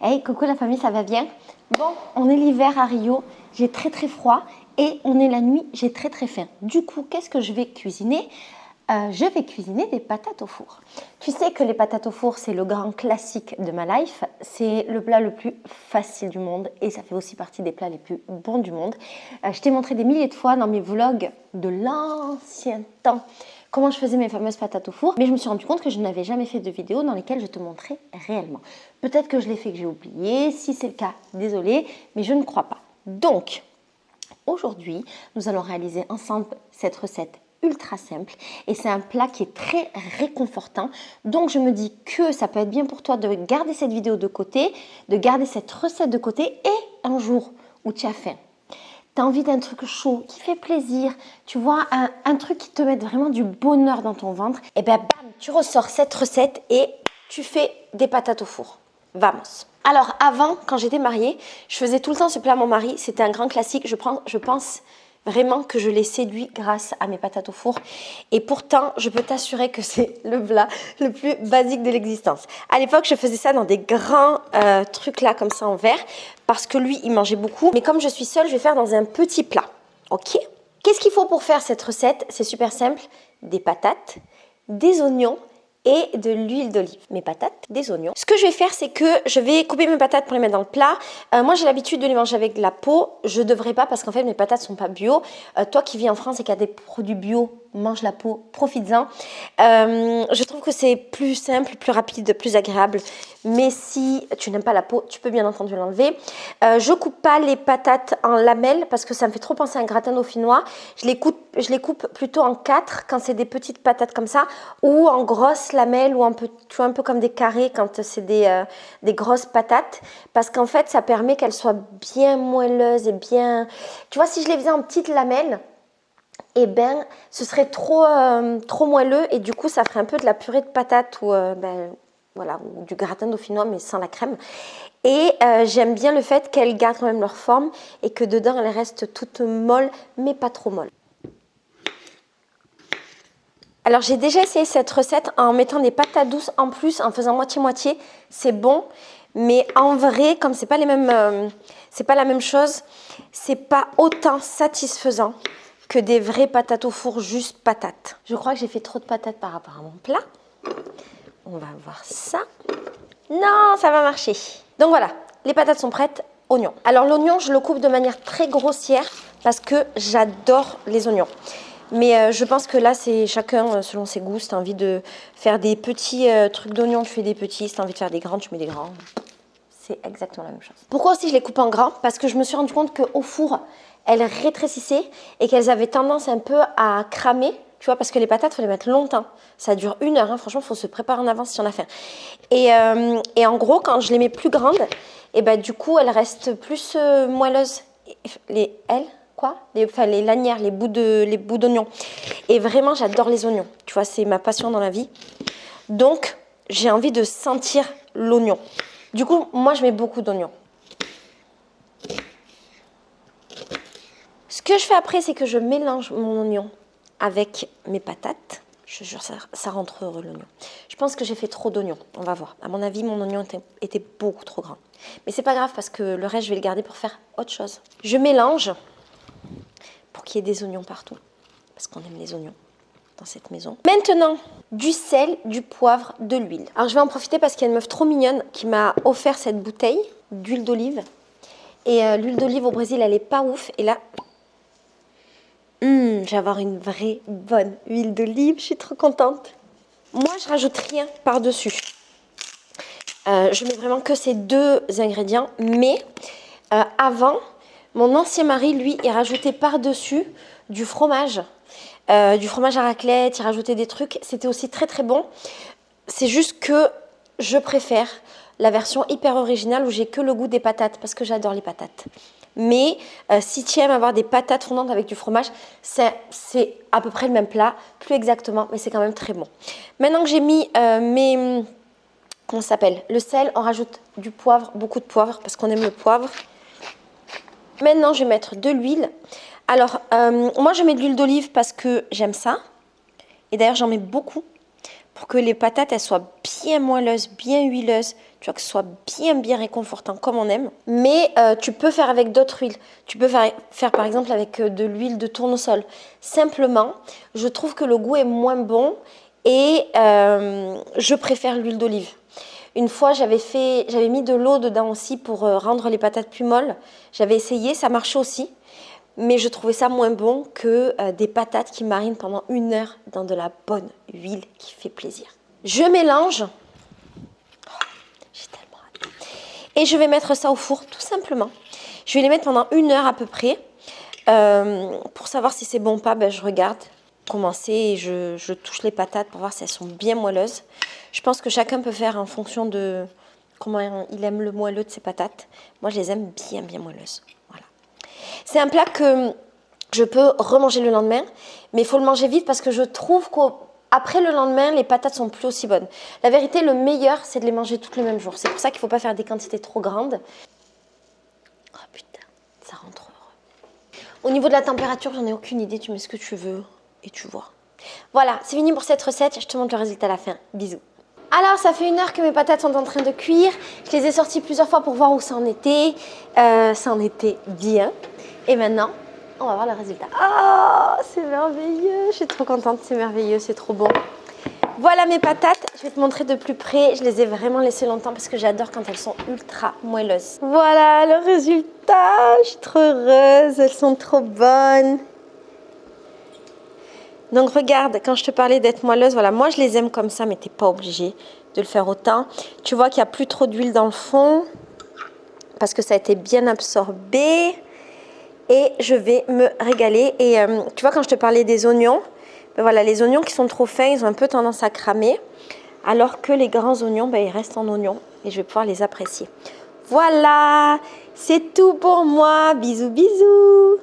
Hey, coucou la famille, ça va bien? Bon, on est l'hiver à Rio, j'ai très très froid et on est la nuit, j'ai très très faim. Du coup, qu'est-ce que je vais cuisiner? Je vais cuisiner des patates au four. Tu sais que les patates au four, c'est le grand classique de ma life. C'est le plat le plus facile du monde et ça fait aussi partie des plats les plus bons du monde. Je t'ai montré des milliers de fois dans mes vlogs de l'ancien temps comment je faisais mes fameuses patates au four, mais je me suis rendu compte que je n'avais jamais fait de vidéo dans lesquelles je te montrais réellement. Peut-être que je l'ai fait, que j'ai oublié. Si c'est le cas, désolée, mais je ne crois pas. Donc, aujourd'hui, nous allons réaliser ensemble cette recette ultra simple et c'est un plat qui est très réconfortant. Donc, je me dis que ça peut être bien pour toi de garder cette vidéo de côté, de garder cette recette de côté et un jour où tu as faim, tu as envie d'un truc chaud, qui fait plaisir, tu vois, un truc qui te met vraiment du bonheur dans ton ventre, et bien bam, tu ressors cette recette et tu fais des patates au four. Vamos! Alors avant, quand j'étais mariée, je faisais tout le temps ce plat à mon mari, c'était un grand classique, je pense vraiment que je l'ai séduit grâce à mes patates au four. Et pourtant, je peux t'assurer que c'est le plat le plus basique de l'existence. À l'époque, je faisais ça dans des grands trucs là, comme ça en verre, parce que lui, il mangeait beaucoup. Mais comme je suis seule, je vais faire dans un petit plat. Ok? Qu'est-ce qu'il faut pour faire cette recette? C'est super simple. Des patates, des oignons et de l'huile d'olive. Mes patates, des oignons. Ce que je vais faire, c'est que je vais couper mes patates pour les mettre dans le plat. Moi, j'ai l'habitude de les manger avec de la peau. Je ne devrais pas parce qu'en fait, mes patates ne sont pas bio. Toi qui vis en France et qui a des produits bio, mange la peau, profites-en. Je trouve que c'est plus simple, plus rapide, plus agréable. Mais si tu n'aimes pas la peau, tu peux bien entendu l'enlever. Je ne coupe pas les patates en lamelles parce que ça me fait trop penser à un gratin dauphinois. Je les coupe plutôt en 4 quand c'est des petites patates comme ça, ou en grosses lamelles, ou tu vois, un peu comme des carrés quand c'est des grosses patates, parce qu'en fait ça permet qu'elles soient bien moelleuses et bien... Tu vois, si je les faisais en petites lamelles, eh ben ce serait trop moelleux et du coup ça ferait un peu de la purée de patates ou voilà, ou du gratin dauphinois mais sans la crème. Et j'aime bien le fait qu'elles gardent quand même leur forme et que dedans elles restent toutes molles mais pas trop molles. Alors j'ai déjà essayé cette recette en mettant des patates douces en plus, en faisant moitié-moitié. C'est bon, mais en vrai, comme c'est pas la même chose, c'est pas autant satisfaisant que des vraies patates au four, juste patates. Je crois que j'ai fait trop de patates par rapport à mon plat. On va voir ça. Non, ça va marcher. Donc voilà, les patates sont prêtes. Oignons. Alors l'oignon, je le coupe de manière très grossière parce que j'adore les oignons. Mais je pense que là, c'est chacun selon ses goûts. Si tu as envie de faire des petits trucs d'oignons, tu fais des petits. Si tu as envie de faire des grands, tu mets des grands. C'est exactement la même chose. Pourquoi aussi je les coupe en grands? Parce que je me suis rendu compte qu'au four, elles rétrécissaient et qu'elles avaient tendance un peu à cramer. Tu vois, parce que les patates, il faut les mettre longtemps. Ça dure 1 heure. Hein. Franchement, il faut se préparer en avance si on a faim. Et en gros, quand je les mets plus grandes, et ben, du coup, elles restent plus moelleuses. Les lanières, les bouts d'oignons. Et vraiment, j'adore les oignons. Tu vois, c'est ma passion dans la vie. Donc, j'ai envie de sentir l'oignon. Du coup, moi, je mets beaucoup d'oignons. Ce que je fais après, c'est que je mélange mon oignon avec mes patates. Je te jure, ça rend trop heureux l'oignon. Je pense que j'ai fait trop d'oignons. On va voir. À mon avis, mon oignon était beaucoup trop grand. Mais c'est pas grave parce que le reste, je vais le garder pour faire autre chose. Je mélange pour qu'il y ait des oignons partout. Parce qu'on aime les oignons dans cette maison. Maintenant, du sel, du poivre, de l'huile. Alors, je vais en profiter parce qu'il y a une meuf trop mignonne qui m'a offert cette bouteille d'huile d'olive. Et l'huile d'olive au Brésil, elle est pas ouf. Et là... je vais avoir une vraie bonne huile d'olive, je suis trop contente. Moi, je rajoute rien par-dessus. Je mets vraiment que ces 2 ingrédients. Mais avant, mon ancien mari, lui, il rajoutait par-dessus du fromage à raclette, il rajoutait des trucs. C'était aussi très très bon. C'est juste que je préfère la version hyper originale où j'ai que le goût des patates parce que j'adore les patates. Mais si tu aimes avoir des patates fondantes avec du fromage, c'est à peu près le même plat, plus exactement, mais c'est quand même très bon. Maintenant que j'ai mis comment ça s'appelle? Le sel, on rajoute du poivre, beaucoup de poivre parce qu'on aime le poivre. Maintenant, je vais mettre de l'huile. Alors, moi, je mets de l'huile d'olive parce que j'aime ça. Et d'ailleurs, j'en mets beaucoup pour que les patates elles soient bien moelleuses, bien huileuses, tu vois, que ce soit bien réconfortant comme on aime. Mais tu peux faire avec d'autres huiles. Tu peux faire par exemple avec de l'huile de tournesol. Simplement, je trouve que le goût est moins bon et je préfère l'huile d'olive. Une fois, j'avais mis de l'eau dedans aussi pour rendre les patates plus molles. J'avais essayé, ça marchait aussi. Mais je trouvais ça moins bon que des patates qui marinent pendant 1 heure dans de la bonne huile qui fait plaisir. Je mélange. Oh, j'ai tellement hâte. Et je vais mettre ça au four, tout simplement. Je vais les mettre pendant 1 heure à peu près. Pour savoir si c'est bon ou pas, ben, je regarde comment c'est et je touche les patates pour voir si elles sont bien moelleuses. Je pense que chacun peut faire en fonction de comment il aime le moelleux de ses patates. Moi, je les aime bien moelleuses. Voilà. C'est un plat que je peux remanger le lendemain, mais il faut le manger vite parce que je trouve qu'après le lendemain, les patates sont plus aussi bonnes. La vérité, le meilleur, c'est de les manger toutes le même jour. C'est pour ça qu'il ne faut pas faire des quantités trop grandes. Oh putain, ça rend trop heureux. Au niveau de la température, j'en ai aucune idée. Tu mets ce que tu veux et tu vois. Voilà, c'est fini pour cette recette. Je te montre le résultat à la fin. Bisous. Alors, ça fait 1 heure que mes patates sont en train de cuire. Je les ai sorties plusieurs fois pour voir où ça en était. Ça en était bien. Et maintenant, on va voir le résultat. Oh, c'est merveilleux. Je suis trop contente, c'est merveilleux, c'est trop bon. Voilà mes patates. Je vais te montrer de plus près. Je les ai vraiment laissées longtemps parce que j'adore quand elles sont ultra moelleuses. Voilà le résultat. Je suis trop heureuse. Elles sont trop bonnes. Donc regarde, quand je te parlais d'être moelleuse, voilà, moi je les aime comme ça, mais tu n'es pas obligé de le faire autant. Tu vois qu'il n'y a plus trop d'huile dans le fond parce que ça a été bien absorbé. Et je vais me régaler. Et tu vois, quand je te parlais des oignons, ben voilà, les oignons qui sont trop fins, ils ont un peu tendance à cramer. Alors que les grands oignons, ben, ils restent en oignons et je vais pouvoir les apprécier. Voilà, c'est tout pour moi. Bisous, bisous.